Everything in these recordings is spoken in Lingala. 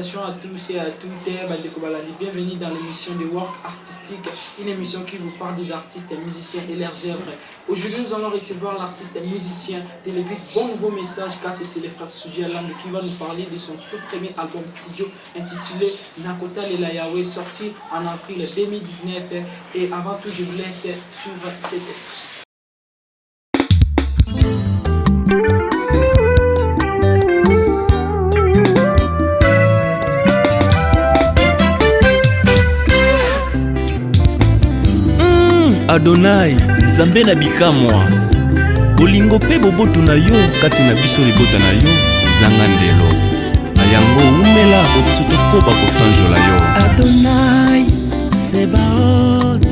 salutations à tous et à toutes. Bienvenue dans l'émission de Work Artistique, une émission qui vous parle des artistes, musiciens et leurs œuvres. Aujourd'hui, nous allons recevoir l'artiste musicien de l'église Bon Nouveau Message, car c'est le frère Sujalan qui va nous parler de son tout premier album studio intitulé Nakota Lela Yahweh, sorti en avril 2019. Et avant tout, je vous laisse suivre cet extrait. Adonai, Nzambe na bikamwa bolingo pe boboto na yo kati na biso libota na yo zanga ndelo na yango umela bobiso po bakosanjola yo. Adonai Sebaot,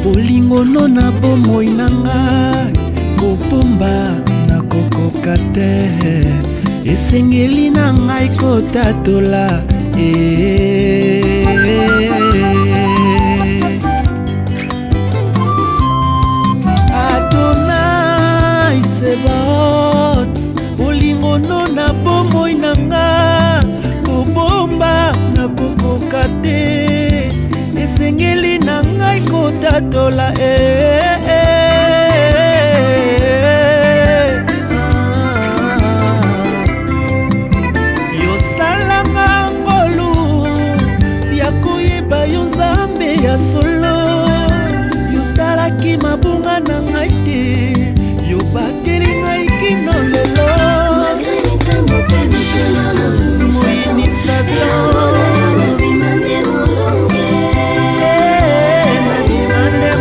bolingo no na bomoi na ngai kopomba na kokoka te, esengeli na ngai kotatola Sebaot, bolingo no na bomoi na nga kobomba na kokoka te, esengeli na ngai kotatola yosalanga ngolu ya koyeba yo Nzambe ya solo, yotalaki mabunga na ngai te, bakeri ngai kino lelo moyini nabimande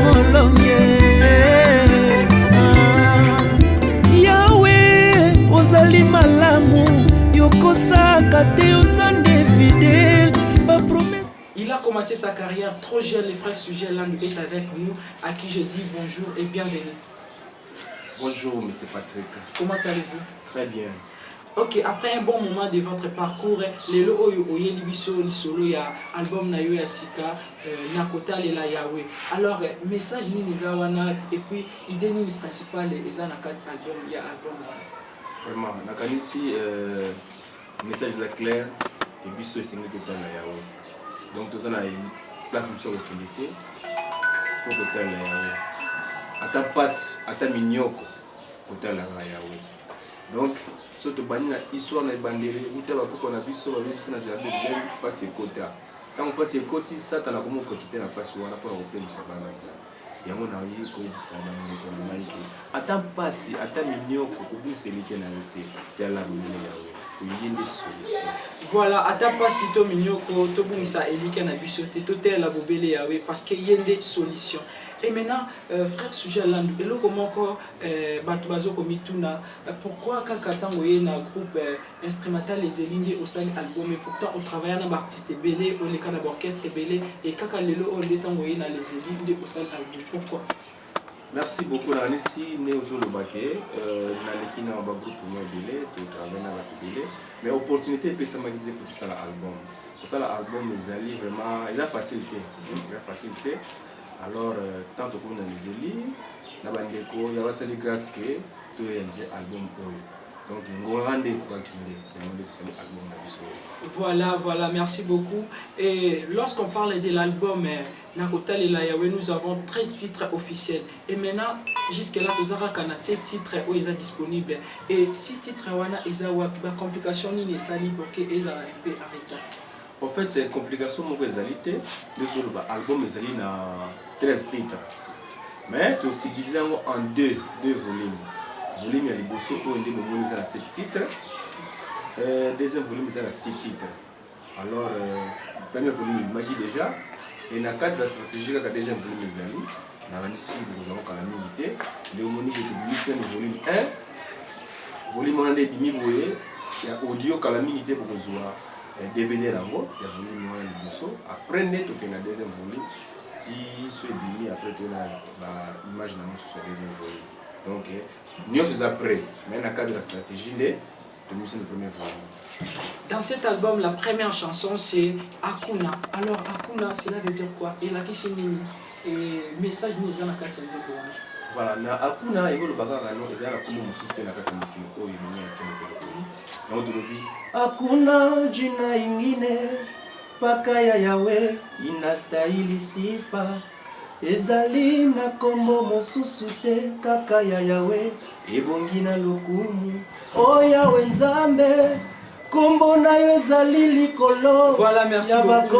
molonge. Yawe ozali malamu, yokosaka te ozande fidèle bapromese. Il a commencé sa carrière trop jeune. Le frère Sujalan est avec nous, à qui je dis bonjour et bienvenue. Bonjour, M. Patrick. Comment allez-vous? Très bien. Ok, après un bon moment de votre parcours, les lo oyo oye libiso lisolo ya album na yo ya sika Nakota Lela Yahweh. Alors message ni nizawana et puis idée ni principale eza na 4 albums ya album. Vraiment, nakanisi message la clair et biso esengi kota na Yahweh. Donc toza na place mso qualité, faut kota na Yahweh. Ata passe, ata minyoko kota na Yahweh. Donc surtout bani na histoire na bandere uta bakoko na biso babisa na jardin bien passe kota. Quand on passe koti sata na komo profiter na passe wana pour repérer sa bana. Yango na yi ko bisa na ngoko na maiki. Ata passe, ata minyoko ko bu selike na yote tela lumele Yahweh. Voilà, ata pasi to minyoko to bungisa elike na biso te to tela bobele Yahweh parce que yende solution. Et maintenant, frère Sujalan, eloko moko bato bazoko mituna, pourquoi kaka tango ye na groupe instrumental les elinde au sein album et pourtant on travaille na artiste belé, on est kana orchestre belé et kaka lelo on est tango ye na les elinde au sein album. Pourquoi? Merci beaucoup. Ici, né au jour le baquet, na lekina ba groupe moi belé, to travailler na ba belé, mais opportunité peut ça m'aider pour tout ça l'album. Pour ça l'album ezali vraiment, il a facilité, Alors tant que on a les élis, na bandeko, il y a basali grâce que to réaliser album oyo. Donc voilà, merci beaucoup. Et lorsqu'on parle de l'album Nakota Lela Yahweh, nous avons 13 titres officiels. Et maintenant, jusque-là, nous avons 7 titres où ils sont disponibles. Et 6 titres, ils ont des complications, ils sont pour qu'ils soient un peu arrêtés. En fait, complication, l'album est 13 titres. Mais tu aussi divisé en deux volumes. Volume ya liboso o ndé momoni za 7 titres. Deuxième volume ça 6 titres. Alors premier volume il m'a dit déjà et na cadre de la stratégie la deuxième volume ezali na bandisi nous avons quand même milité le moni de publication volume 1 volume on est dimi boye ya audio kala milité pour kozwa DVD rango ya volume 1 liboso après net to na deuxième volume ti so dimi après to na ba image na sur deuxième volume. Donc, nous sommes après, mais dans le cadre de la stratégie, nous sommes le premier volume. Dans cet album, la première chanson c'est Akuna. Alors, Akuna, cela veut dire quoi? Et la question et message nous en a Voilà, na akuna yengolo bakaka no ezala kumu mususu na kati mukino oyo mwenye kimoko. Na otolobi hakuna jina ingine paka ya Yawe inastahili sifa. Ezali na kombo mosusu te kaka ya Yawe ebongi na lokumu. O Yawe Nzambe kombo na yo ezali likolo. Voilà, merci beaucoup.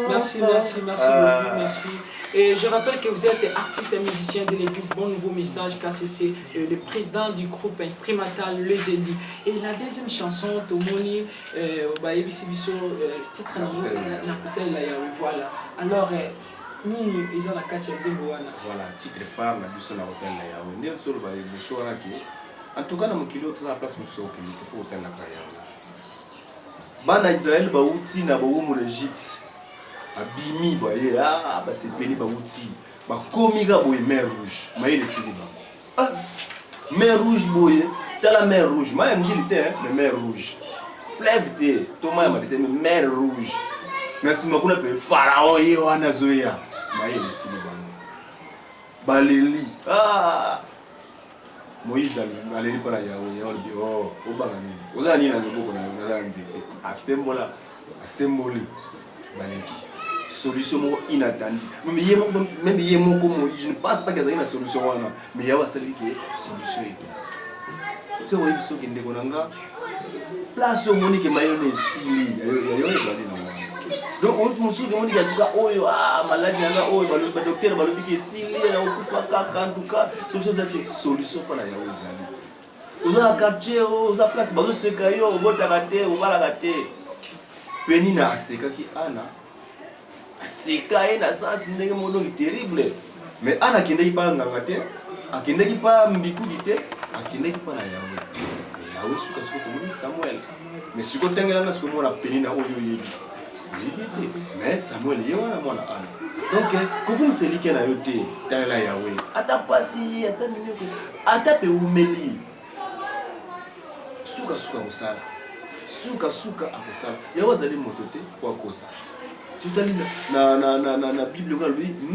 Merci beaucoup, merci. Et je rappelle que vous êtes artiste et musicien de l'église Bon Nouveau Message KCC, le président du groupe instrumental Le Zeli. Et la deuxième chanson, Tomoni, titre voilà. Alors, Nini, ils ont la Katia Dimboana. Voilà, titre phare, la biso na hotel la yawe. Ndio solo ba biso wana ki. En tout cas na mukilo tuna place muso ke ni faut hotel na yawe. Bana Israël ba uti na ba umu Egypte. Abimi ba ye ba se peli ba uti. Ba komi ga boye mer rouge. Maye le siliba. Ah, mer rouge boye. T'as la mer rouge. Maye njilité mais mer rouge. Fleuve te, Thomas m'a dit mer rouge. Merci beaucoup na pe pharaon ye wana zoya. Maye le siliba. Baleli. Ah. Moïse aleli pona yawe yawe bi oh obangani. Oza ni na loboko na nzete. Assemboli. Baleki. Solution inattendue. Même je ne pense pas qu'il y ait une solution. Mais il y a une solution. Tu vois, il y a une place où il y a une donc, on se dit que maladie, le docteur va dire que si il y a en tout cas, solution pour la yaouzali. Vous avez un quartier, vous avez place, vous avez un vous avez Penina Sekaki Anna. Sekae na sens ndenge modo ki terrible. Mais ana kindeki pa ngangate, akindeki pa mbikuki te, akindeki pa na yawe. Mais yawe suka suka komuni Samuel. Mais suko tengela na suko mona Penina oyo yebi. Yebi te. Mais Samuel yewa na mona ana. Donc kokum selike na yote talela yawe. Ata pasi, ata minoko, ata pe umeli. Suka suka kosala. Suka suka akosala. Yawa zali motote kwa kosa. Tu as dit dans la Bible,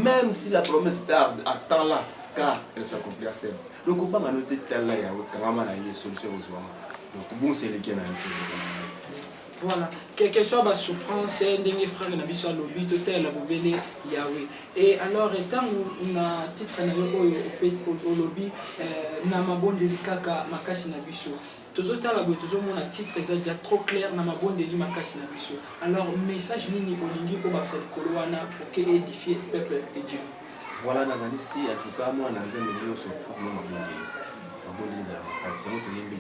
même si la promesse tarde, attends-la, car elle s'accomplira certes. Donc, on peut noter tel là, quand on a une solution aux hommes. Donc, bon, c'est les qui ont voilà, quelle que soit la souffrance, des frères n'a pas lobby, total, la boubele, Yahweh. Et alors, étant où on a titre au lobby, n'a ma bonne délicata, ma casse n'a pas toujours mon titre est trop clair na mabonde li makasi na biso. Alors message nini olingi ko ba sel koloana pour que édifier le peuple de Dieu. Voilà na ici en tout cas moi na nzembe lio so fu na mabonde za makasi mo tuyembi.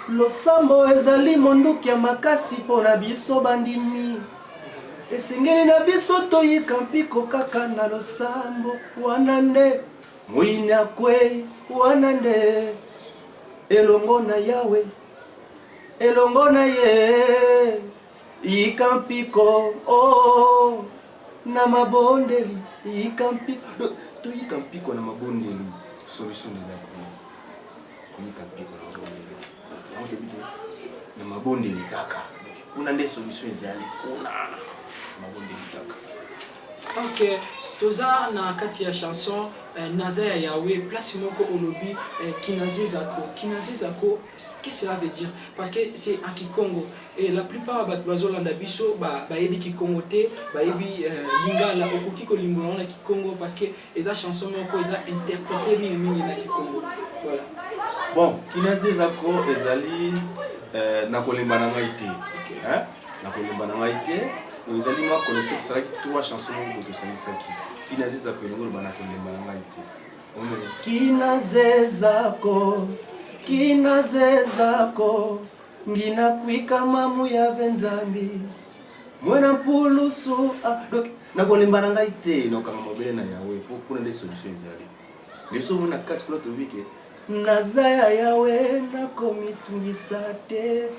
Losambo ezali monduki ya makasi pona biso bandimi. Esengeli na biso toyika mpiko kaka na losambo wanande. Muinya kwe wanande. Elongo na yawe, elongo na ye, ikampiko, oh, na mabondeli, ikampiko, to ikampiko na mabondeli, solution des accords, ikampiko na mabondeli, na mabondeli kaka, kuna nde solution ezali, kuna mabondeli kaka. Ok. Toza na kati ya chanson Naza ya Yahweh place moko au lobby Kinazi Zako. Qu'est-ce que cela veut dire? Parce que c'est à Kikongo et la plupart bazolanda biso ba yebi Kikongo te, ba yebi lingala okoki ko limbolona Kikongo parce que eza chanson moko eza interprété mingi na Kikongo. Voilà. Bon, Kinazi Zako ezali na kolemba na ngai te. Hein? Na kolemba na ngai te. Nous allons voir connexion qui sera qui trois chansons de Samisaki. Kinazi Zako ngolo bana kolemba na ngai te. Kinazi Zako ngina kwika mamu ya venzambi. Mwana mpulusu donc na kolemba na ngai te no kama mobile na yawe pour kuna des solutions ezali. Leso mona kati kula to vike. Naza ya yawe na komitungisa te.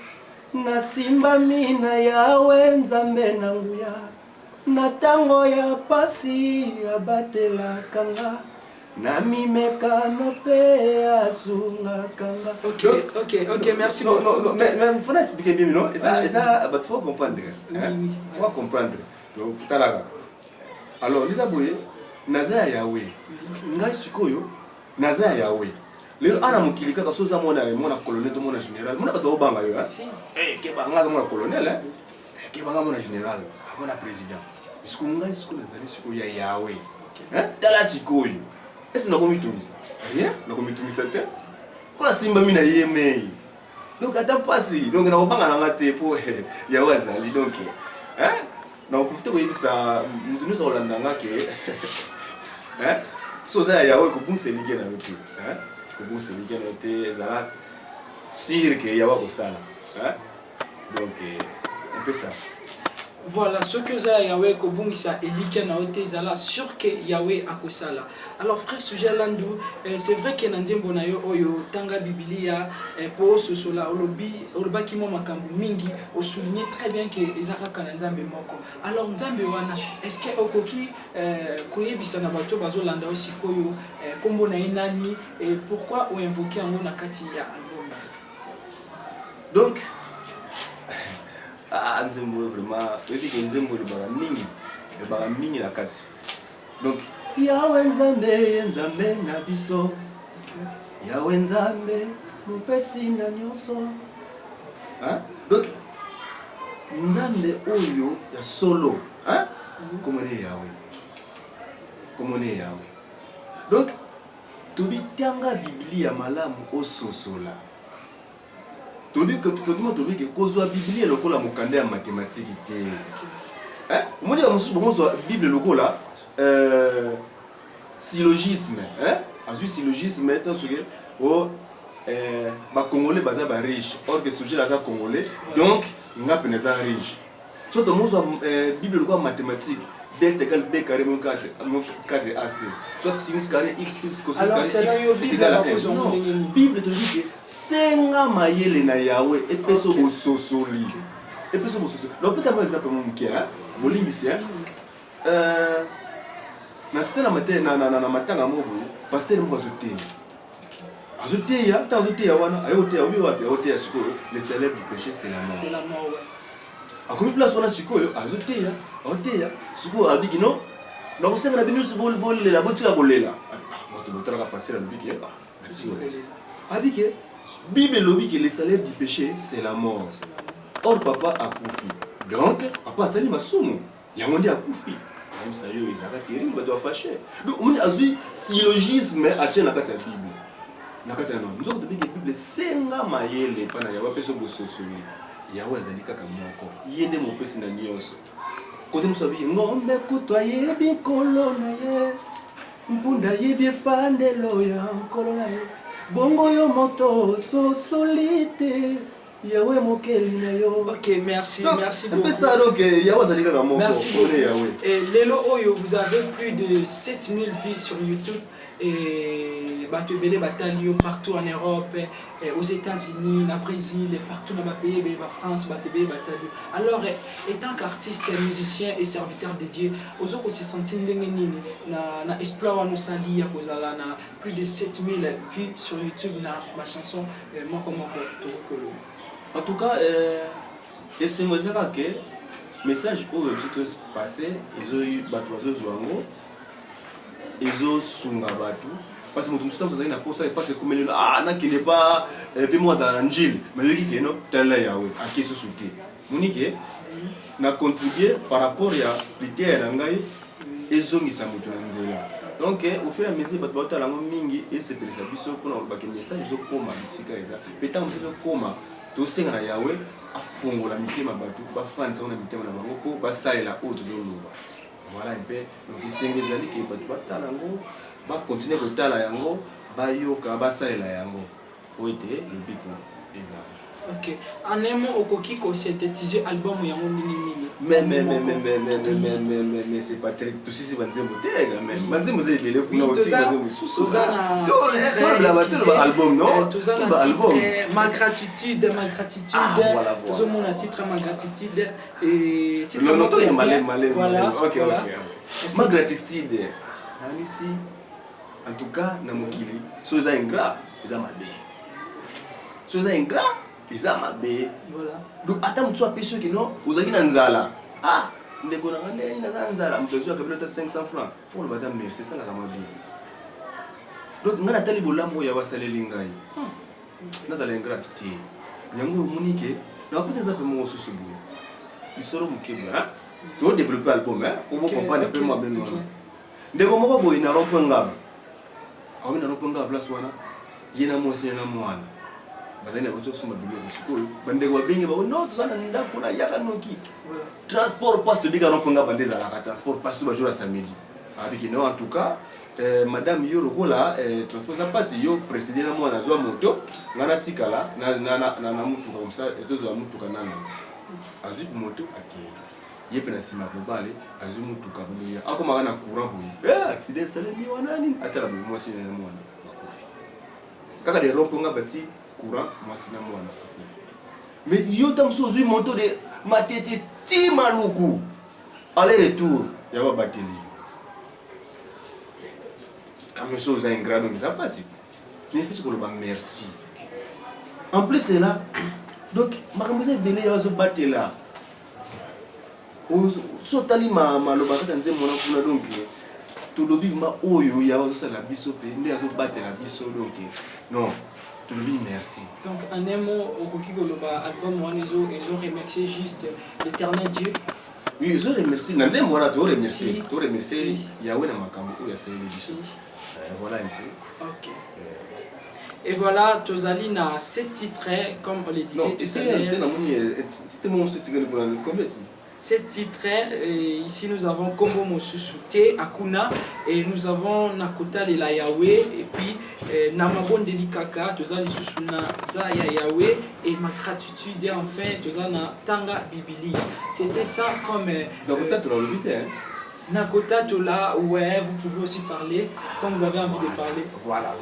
Na simba mina yawe nzambe na nguya na tango ya pasi ya batela kanga na mimeka no pe asunga kanga. Ok, merci beaucoup. Non, mais il faut expliquer bien, non? Et ça, il faut comprendre. Il faut comprendre. Donc, tout à l'heure. Alors, les aboués, Naza Yahweh, ngai sikoyo, naza yawe lelo ana mokili kaka soza mona colonel to mona général mona bato banga yo ke banga mona colonel ke banga mona général mona président isikunga nazali siko ya yawe tala sikoyo esi nakomitumisa rien nakomitumisa te kwa simba mina yemei donc ata pasi donc nakobanga nanga te po yawe azali donc nakoprofite koyebisa mutu nyonso kolandanga ke soza ya yawe kobungisa elike na yo te kobungisa elike na yo te ezala sire ke yawe akosala donc un peu ça. Voilà, ce que ça Yahweh kobungisa elike na ote zala sûr que Yahweh akosala. Alors frère sujet landu, c'est vrai que nanzembo na yo oyo tanga Biblia pour ce sola oloba ki mo makambu mingi o souligner très bien que ezaka kana nzambe moko. Alors nzambe wana est-ce que okoki koyebisa na bato bazo landa aussi koyo kombo na inani et pourquoi o invoquer ngo na kati ya album? Donc nzembo vraiment ebi ke nzembo le bara mingi na kati donc yawe nzambe na biso yawe nzambe mopesi na nyonso donc nzambe oyo ya solo komone yawe donc tobitanga biblia malamu ososola tobi que kozwa biblia lokola mokanda ya mathématique te omoni ba mosusu bomozwa bible lokola syllogisme azwi syllogisme tant que ba congolais baza ba riche or que sujet aza congolais donc ngape neza riche so tomozwa bible lokola mathématique B égale B carré moins 4 AC. Soit sinus carré X plus cosinus carré X est égal à 1. Non, Bible te dit que senga mayele na Yahweh et peso bososoli. Et peso bososoli. Donc peut-être un exemple mon qui hein, bolimbisien. Na sena matin na matanga mobo, pasteur mo azote. Azote ya, ta azote ya wana, ayote ya obi wapi, ayote ya siko, le salaire du péché c'est la mort. C'est la mort ouais. Akomi place wana sikoyo azoteya oteya siko abiki no na kusenga na binu sibol la botika bolela moto botala ka passer la biki abiki Bible lobi que le salaire du péché c'est la mort. Or papa a kufi donc papa sali masumu yango ndi akufi même ça yo ezaka terrible ba doit fâcher donc on azui syllogisme atien na kati ya Bible na kati ya no nzoko tobiki Bible senga mayele pana ya bapeso bososoli Yawe azali kaka moko yende mopesi na nyonso kote musabi ngombe kutwa yebi kolona ye mpunda yebi fandelo ya kolona ye bongo yo moto so solite Yawe mokeli na yo. OK, merci beaucoup. Ça donc Yawe azali kaka moko. Merci beaucoup. Et lelo oyo vous avez plus de 7000 vues sur YouTube et batubele batalio partout en Europe, aux États-Unis, au Brésil, partout dans les pays, en France, batubele batalio. Alors étant qu'artiste, musicien et serviteur de Dieu, aux autres se sentent na exploit nous sali à kozala na plus de 7000 vues sur YouTube na ma chanson moko tokolo. En tout cas, c'est moi que message où je suis passé, ils ont eu batouazo zwango. Ezo sunga batu parce que mutu msuta msazali na posa et parce que comme na qui n'est pas fais-moi za njil mais yoki ke no tala yawe akeso souté munike na contribuer par rapport ya litière ngai ezo ngisa mutu na nzela donc au fur et à mesure batu batala ngo mingi et c'est pour ça biso pour na ba message zo koma bisika eza petant mselo koma to senga na yawe afongola mitema batu ba France on a mitema na bango po ba salela autre de loba. Voilà un peu donc isenga ezali ke bato batala yango ba continuer kotala yango ba yoka ba salela yango oite le biko ezali. OK. En un mot okoki ko synthétiser album yango nini mais c'est pas très tout si banzembo tega même banzembo za ebele kuna oti banzembo susu tozana album non tozana album ma gratitude voilà mon titre ma gratitude et titre le malin voilà OK ma gratitude ici en tout cas na mokili so za ingrat za mabe so za ingrat isa mabe voilà donc ata mtu apesho kino uzaki na nzala ndeko na ngane na nzala mpezo akabila ta 500 francs faut le bata merci ça la mabe donc ngana tali bolamu ya wasaleli ngai nazala ingrat te yango munike na pesa za pe mo susu bu isoro mukebla to développer album pour vous comprendre un peu moi ben moi ndeko moko boy na rompo ngaba awi na rompo ngaba place wana yena mo sina mwana bazana bozo suma bilo kushukuru bandeko babengi ba no tuzana ndako na yaka noki transport passe to diga rompo ngaba ndeza la transport passe ba jour à samedi abiki no en tout cas madame Yoro Kola transport ça passe yo précédé na mwana zo moto ngana tikala na mutu comme ça et tozo mutu kanana azip moto akei yepe na sima pobale azu mutu kabunya akoma kana courant boy accident sale ni wanani atala boy mwasi na mwana bakofi kaka de romponga bati courant mwasi na mwana bakofi mais yo tam so zui moto de matete ti maluku aller retour ya ba bateli comme chose un grade donc ça passe mais fils ko ba merci en plus c'est là donc makamboze belé ya zo batela so tali maloba kata nze mona kuna donc to lobi ma oyo ya zo sala biso pe nde azo batela biso donc non to lobi merci donc en un mot okoki koloba album wana ils ont remercié juste l'éternel Dieu. Oui, ils ont remercié nze mona to remercier Yahweh na makambo oyo ya sala biso voilà un peu. OK. Et voilà, Tozali na 7 titres, comme on le disait tout à l'heure. C'était mon titre combien? 7 titres, ici nous avons Kombo Mosusute, Akuna, et nous avons Nakota Lela Yahweh, et puis Namabon Delikaka, Tozali Susuna Zaya Yahweh, et ma gratitude, et enfin Tozana Tanga Bibili. C'était ça comme. Nakota, tu l'as oublié, hein? Nakota Tola, ouais, vous pouvez aussi parler quand vous avez envie de parler. Voilà.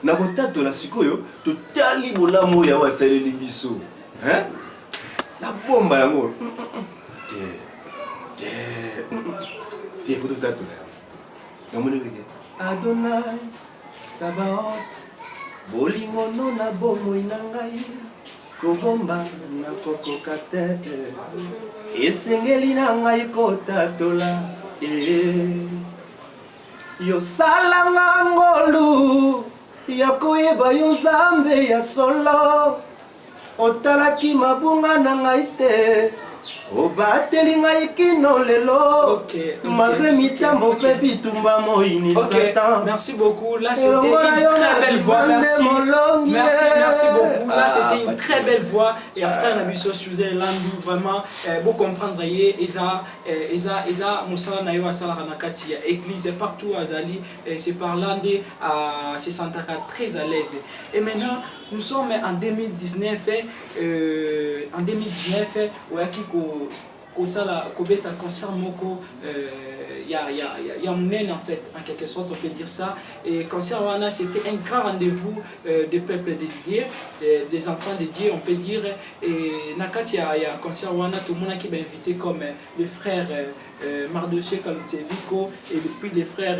Nakota Tola Sikoyo, tu tali bolamu ya wasaleli biso. Hein? La bombe ya mort. T'es pour tout à l'heure. Adonai, Sabaoth, bolingo no na bomo inangai, kobomba na kokoka tete. Esengeli na ngai kotatola yo salanga ngolu ya koyeba yo nzambe ya solo otalaki mabunga na ngai te obateli ngai kino lelo malgré mitambo mpe bitumba moyini satan. Merci beaucoup, là c'était une très belle voix. Merci beaucoup, là c'était une très belle voix. Et après Nabiso Suze Landu, vraiment pour comprendre Eza Moussala Nayo Asala Ranakati église partout à Zali, c'est par là à se sentir très à l'aise. Et maintenant nous sommes en 2019 Kosala Kobeta concert moko y a monnaie en fait, en quelque sorte on peut dire ça. Et concert wana c'était un grand rendez-vous des peuples de Dieu, des enfants de Dieu on peut dire. Et nakati y a concert wana tout le monde qui m'a invité comme les frères Mardoché Kaluteviko et puis les frères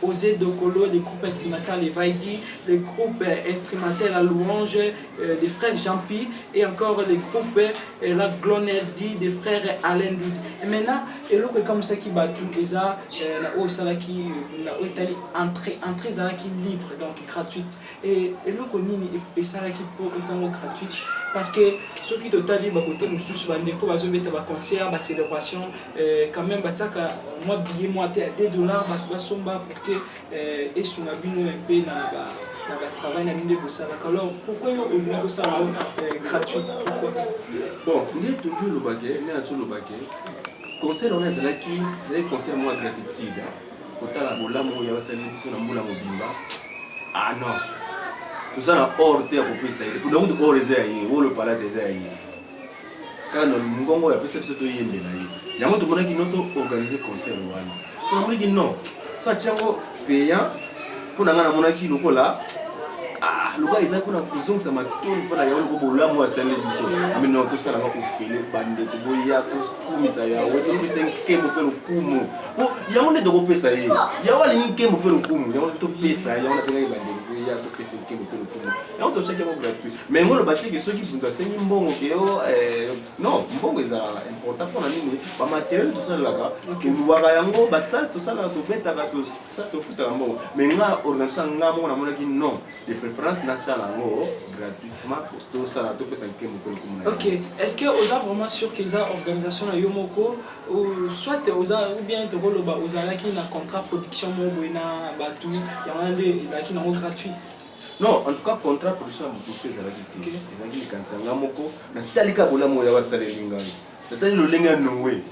Osé Dokolo, les groupes instrumentaux les Vaidi, les groupes instrumentaux à louange, les frères Jampi et encore les groupes la Gloneldi, des frères Alain Doud. Et maintenant, et là comme ça qui bat tout les a la haut salaki la haut Italie entrée salaki libre donc gratuite et là qu'on et salaki pour une gratuite parce que ceux qui totali ba côté mususu bandeko bazo beta ba concert ba célébration quand même bataka moi billet moi $2 ba somba pour que et sur la bino un peu na travail na minde bosala. Alors pourquoi on ça gratuit pourquoi bon on est tout le baguette on est tout le baguette concert on est là qui les concert moi gratitude kotala bolamu ya basali biso na mbula mobimba ah non tout ça na hors terre pour ça donc de hors ezaya le palais ezaya quand ngongo ya pesa biso to yembe na yi yango to kona ki noto organiser concert wana so na muliki non ça tiango payant pour na ngana monaki lokola lokola eza kuna kuzongisa matoni mpona yango ko bolamu ya sale biso mais non to sala ko fele bande to boya to kumisa ya weto pesa nkembo pe lokumu po yango ne doko pesa ye ya wali nkembo pe lokumu yango to pesa yango na penga bande ya to pesa nkembo pe lokumu et on to chaque mo gratuit mais ngo le bâti que ceux qui font ça ni mbongo ke yo non mbongo eza important pour nini ba matériel tout ça là que nous waka yango ba salle tout ça là to beta ka to ça to futa mbongo mais nga organisation nga mo na mona ki non de préférence nationale yango gratuitement tout ça là to pesa nkembo pe lokumu. OK, est-ce que oza vraiment sûr que za organisation na yo moko ou soit oza ou bien to koloba ozala ki na contrat production mo boina batu yango nde ezaki nango gratuit? Non, en tout cas contrat production ya moto ezalaki te ezalaki likanisa nga moko natalika bolamu ya basaleli ngai natali lolenge ya noe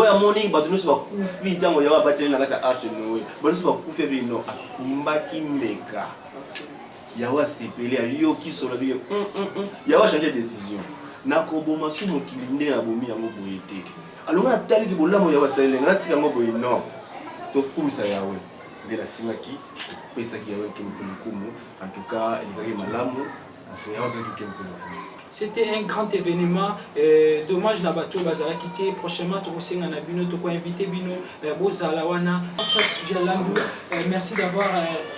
amoni bato nyonso bakufi ntango ya babateli na kati ya arche noe bato nyonso bakufi ebi no akumbaki mbeka yawe asepeli ayoki solo bi yawe achange décision nakoboma su mokili nde nabomi yango boye te alonga nataliki bolamu ya basaleli nga natika yango boye non tokumisa yawe de la simaki pesa qui avait kumu en tout cas il y a malamu c'était un grand événement dommage na bato bazala quitté prochainement to kosenga na bino to ko inviter bino bozala wana après sujet langu merci d'avoir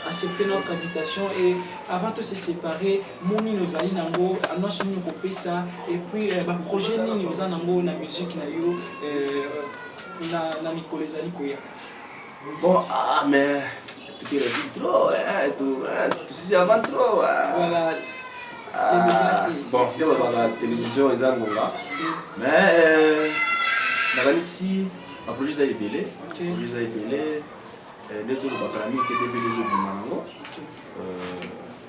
accepté notre invitation et avant de se séparer moni nozali nango annonce nous ko pesa et puis ba projet nini ozanango na musique na yo na Nicolas Zali koya. Bon, mais tu as dit trop, hein, tu sais avant trop. Voilà. Bon, il y a la télévision, ils ont là. Mais, ici, un projet ça est belé. Projet ça est belé. Les autres, on va faire des vidéos du mango.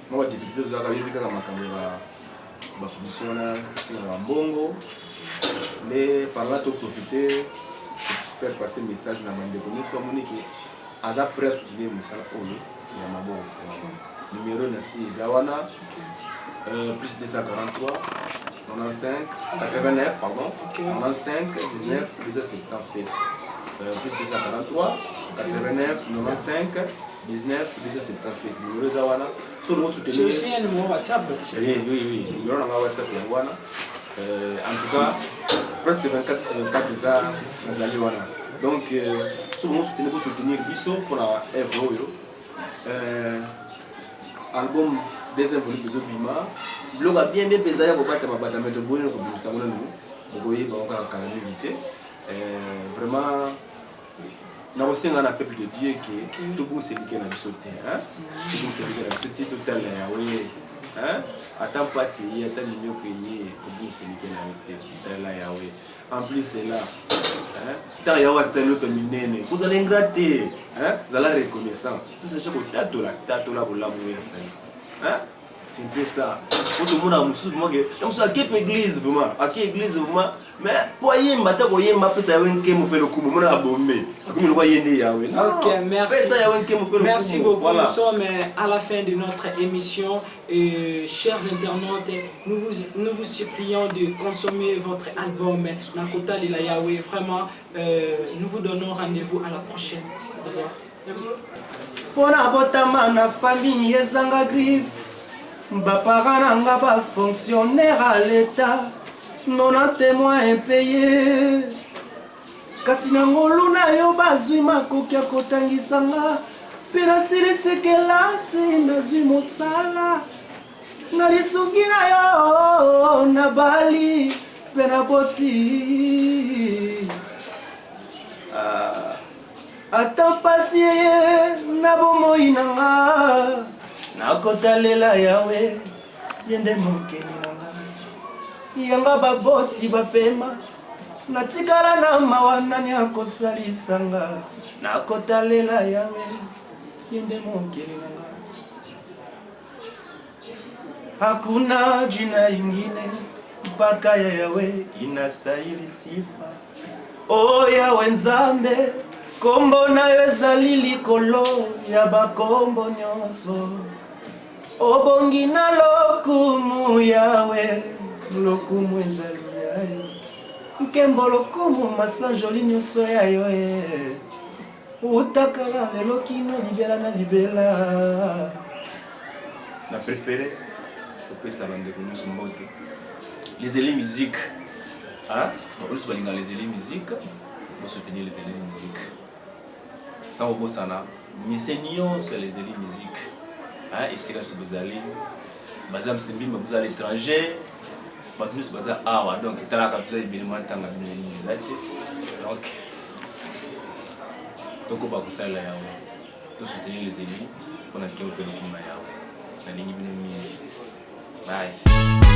Moi, des vidéos, je vais faire ma caméra. Ma production là, c'est un bongo. Mais par là, tu profiter. Faire passer le message dans la bande soit monique aza prêt soutenir musala oyo ya maboko numéro na si zawana plus 243 95 89 pardon 95 19 277 plus 243 89 95 19 277 numéro zawana so nous soutenir c'est aussi un numéro WhatsApp. Oui numéro na WhatsApp ya wana en tout cas presque 24 sur 24 ça nazali wana donc so bon soutenir biso pour la œuvre album deuxième volume de Zobima blog a bien pesé ya kobata mabata meto boye ko bimisa mona nous boye ba ka calamité vraiment na osenga na peuple de Dieu que tout bon c'est lié na biso te hein tout bon c'est lié na biso te total ya oui hein attends pas si il y a tant de millions payés pour bien c'est lié na te là ya oui en plus c'est là hein tant ya wa selo to minene vous allez gratter hein vous allez reconnaissant ça c'est chaque tato la bola mourir ça hein c'est un peu ça pour tout le monde a musu moi que donc ça quelle église vraiment à quelle église vraiment mais pour yemba ta ko yemba pesa ya wenke mo pelo kumu mona bombe comme le yende yawe OK merci pesa ya wenke mo pelo merci beaucoup voilà. Nous sommes à la fin de notre émission et chers internautes nous vous supplions de consommer votre album Nakota Lila Yawe vraiment nous vous donnons rendez-vous à la prochaine. Au revoir. Pona botama na famille ezanga griffe baparents nanga ba fonctionnaire à l'état non un témoin impayé kasi nangolu na yo bazwi makoki ya kotangisanga mpe nasilisekela si nazwi mosala na lisuki na yo na bali mpe na boti ata mpasi ye na bomoi nanga nakotalela yawe yende mokeli nanga yanga baboti bapema natikala na mawa nani akosalisanga nakotalela yawe yende mokeli nanga hakuna jina ingine mpaka ya yawe inastahili sifa o yawe nzambe kombo na yo ezali likolo ya bakombo nyonso obongi na lokumu yawe lokumu ezali yayo nkembo lokumu masanjoli nyonso ya yo utakala lelo kino libela na libela na préféré opesa bandeko nyonso mbote les élèves musique hein on se balinga les élèves musique pour soutenir les élèves musique sans obosana mise nyonso les élèves musique esika so bozali baza msimbimba boza à l'étranger bato nyonso baza awa donc etalaka toza ebele mwa ntanga bino mingi eza te donc tokoba kosalela yawe tosoutenir les élis mpona nkembo mpe lokumba yawe nalingi bino mingi bye